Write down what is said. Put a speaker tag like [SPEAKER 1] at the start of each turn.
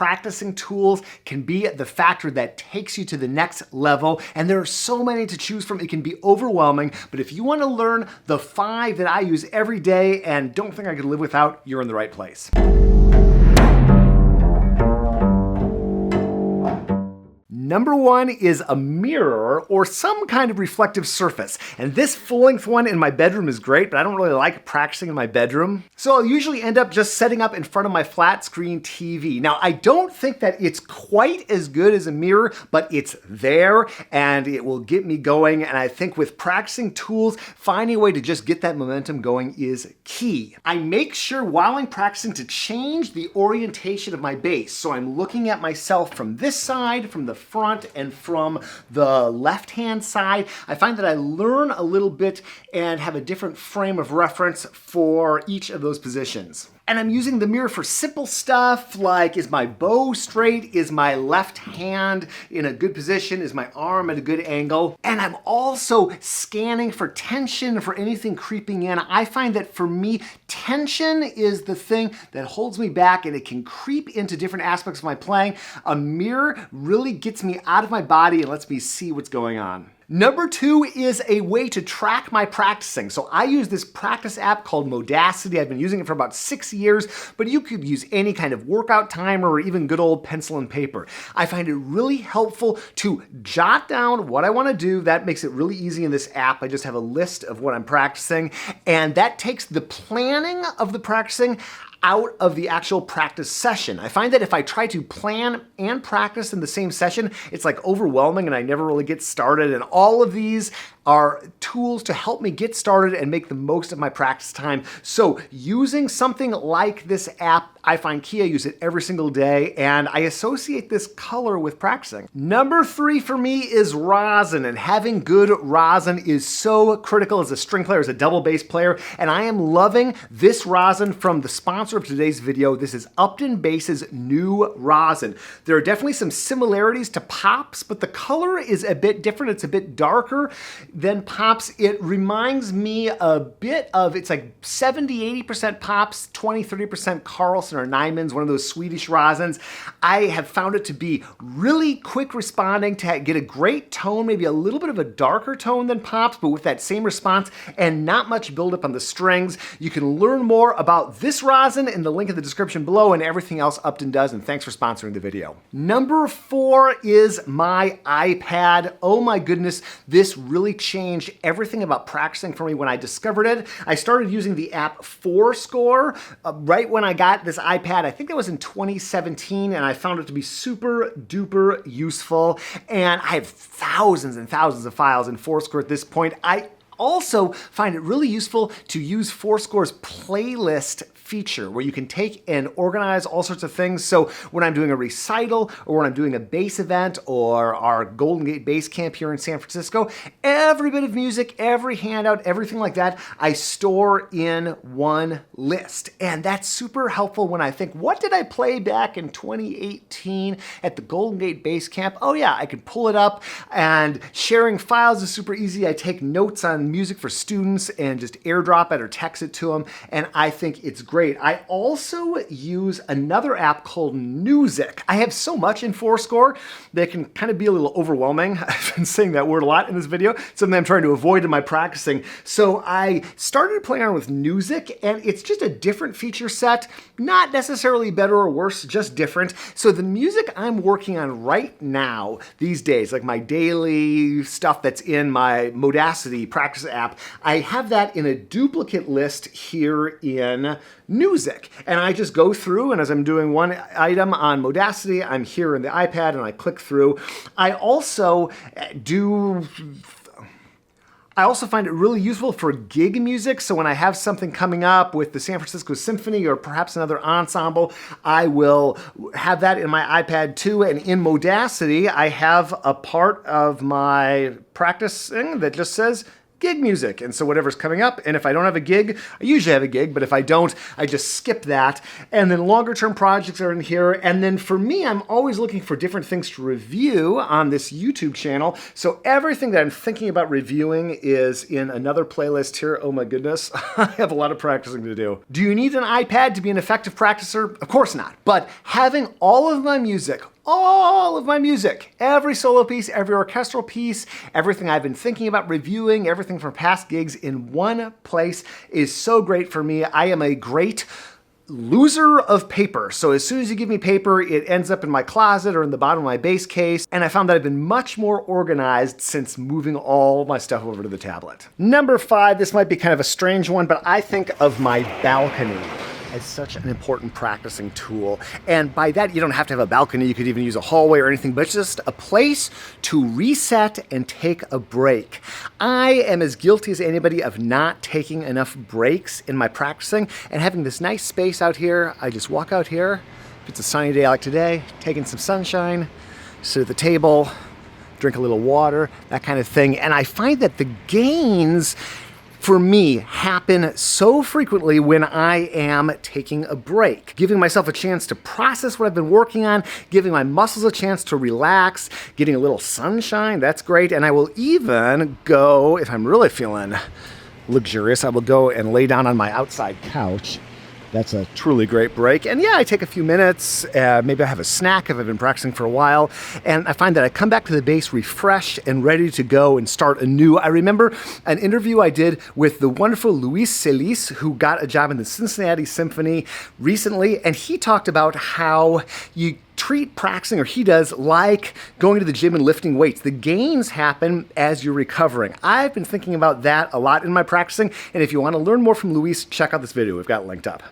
[SPEAKER 1] practicing tools can be the factor that takes you to the next level, and there are so many to choose from, it can be overwhelming, but if you want to learn the 5 that I use every day and don't think I could live without, you're in the right place. Number 1 is a mirror or some kind of reflective surface. And this full-length one in my bedroom is great, but I don't really like practicing in my bedroom. So I'll usually end up just setting up in front of my flat screen TV. Now, I don't think that it's quite as good as a mirror, but it's there and it will get me going. And I think with practicing tools, finding a way to just get that momentum going is key. I make sure while I'm practicing to change the orientation of my bass. So I'm looking at myself from this side, from the front, and from the left-hand side. I find that I learn a little bit and have a different frame of reference for each of those positions. And I'm using the mirror for simple stuff like, is my bow straight? Is my left hand in a good position? Is my arm at a good angle? And I'm also scanning for tension, for anything creeping in. I find that for me, tension is the thing that holds me back and it can creep into different aspects of my playing. A mirror really gets me out of my body and lets me see what's going on. Number 2 is a way to track my practicing. So I use this practice app called Modacity. I've been using it for about 6 years, but you could use any kind of workout timer or even good old pencil and paper. I find it really helpful to jot down what I want to do. That makes it really easy in this app. I just have a list of what I'm practicing, and that takes the planning of the practicing out of the actual practice session. I find that if I try to plan and practice in the same session, it's like overwhelming and I never really get started. And all of these are tools to help me get started and make the most of my practice time. So using something like this app, I find key. I use it every single day and I associate this color with practicing. Number 3 for me is rosin, and having good rosin is so critical as a string player, as a double bass player, and I am loving this rosin from the sponsor of today's video. This is Upton Bass's new rosin. There are definitely some similarities to Pops, but the color is a bit different. It's a bit darker than Pops. It reminds me a bit of, it's like 70-80% Pops, 20-30% Carlson or Nyman's, one of those Swedish rosins. I have found it to be really quick responding, to get a great tone, maybe a little bit of a darker tone than Pops, but with that same response and not much buildup on the strings. You can learn more about this rosin in the link in the description below and everything else Upton does, and thanks for sponsoring the video. Number 4 is my iPad. Oh my goodness, this really changed everything about practicing for me when I discovered it. I started using the app Fourscore right when I got this iPad. I think that was in 2017, and I found it to be super duper useful. And I have thousands and thousands of files in Fourscore at this point. I also find it really useful to use Fourscore's playlist feature where you can take and organize all sorts of things. So when I'm doing a recital or when I'm doing a bass event or our Golden Gate Bass Camp here in San Francisco, every bit of music, every handout, everything like that, I store in one list. And that's super helpful when I think, what did I play back in 2018 at the Golden Gate Bass Camp? Oh yeah, I can pull it up, and sharing files is super easy. I take notes on music for students and just airdrop it or text it to them, and I think it's great. I also use another app called Newsic. I have so much in Fourscore that can kind of be a little overwhelming. I've been saying that word a lot in this video, something I'm trying to avoid in my practicing. So I started playing around with Newsic, and it's just a different feature set, not necessarily better or worse, just different. So the music I'm working on right now, these days, like my daily stuff that's in my Modacity practice app, I have that in a duplicate list here in Newsic. And I just go through, and as I'm doing one item on Modacity, I'm here in the iPad and I click through. I also find it really useful for gig music. So when I have something coming up with the San Francisco Symphony or perhaps another ensemble, I will have that in my iPad too. And in Modacity, I have a part of my practicing that just says gig music. And so whatever's coming up, and if I don't have a gig, I usually have a gig, but if I don't, I just skip that. And then longer term projects are in here. And then for me, I'm always looking for different things to review on this YouTube channel. So everything that I'm thinking about reviewing is in another playlist here. Oh my goodness, I have a lot of practicing to do. Do you need an iPad to be an effective practicer? Of course not. But having all of my music, every solo piece, every orchestral piece, everything I've been thinking about reviewing, everything from past gigs in one place is so great for me. I am a great loser of paper. So as soon as you give me paper, it ends up in my closet or in the bottom of my bass case. And I found that I've been much more organized since moving all my stuff over to the tablet. Number 5, this might be kind of a strange one, but I think of my balcony as such an important practicing tool. And by that, you don't have to have a balcony. You could even use a hallway or anything, but it's just a place to reset and take a break. I am as guilty as anybody of not taking enough breaks in my practicing, and having this nice space out here. I just walk out here. If it's a sunny day like today, taking some sunshine, sit at the table, drink a little water, that kind of thing. And I find that the gains for me happen so frequently when I am taking a break, giving myself a chance to process what I've been working on, giving my muscles a chance to relax, getting a little sunshine, that's great. And I will even go, if I'm really feeling luxurious, I will go and lay down on my outside couch. That's a truly great break. And yeah, I take a few minutes, maybe I have a snack if I've been practicing for a while, and I find that I come back to the bass refreshed and ready to go and start anew. I remember an interview I did with the wonderful Luis Celis, who got a job in the Cincinnati Symphony recently, and he talked about how you treat practicing, or he does, like going to the gym and lifting weights. The gains happen as you're recovering. I've been thinking about that a lot in my practicing, and if you want to learn more from Luis, check out this video. We've got it linked up.